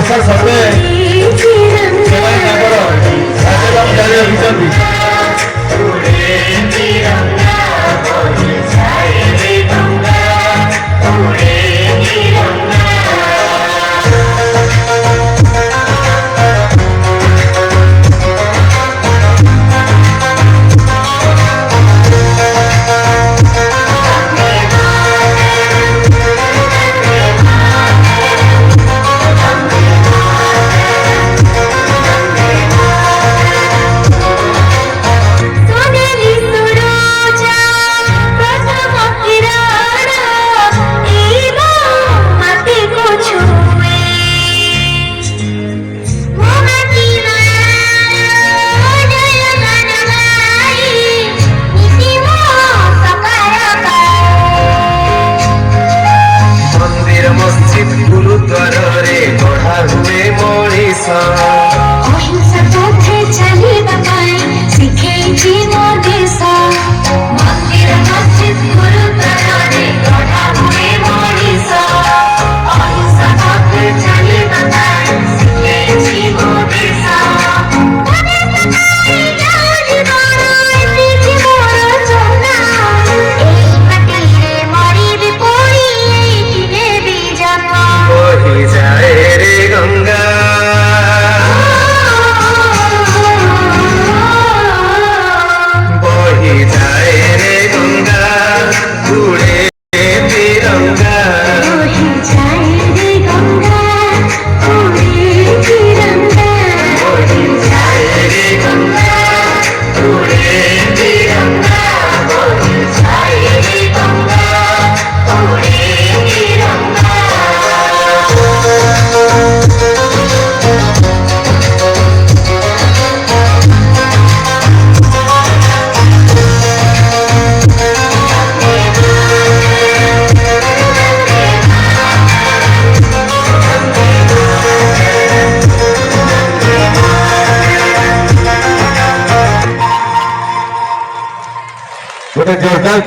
ବର୍ଷା ସତ୍ତ୍ୱେ ସେମାନେ ତାଙ୍କର କାର୍ଯ୍ୟକ୍ରମ ଜାରି ରଖିଛନ୍ତି। गुरुद्वारे गढ़ा हुए मनीषा अहिंसा पथे चलिबा पाई शिखेछि मो देश मंदिर मस्जिद गुरुद्वारे गढ़ा हुए मनीषा अहिंसा पथे चलिबा पाई शिखेछि मो देश जाए रे गंगा बही जाए रे गंगा उड़े तिरंगा बही जाए रे गंगा उड़े तिरंगा बही जाए रे गंगा उड़े तिरंगा बही जाए रे गंगा उड़े तिरंगा गोटे जोरदार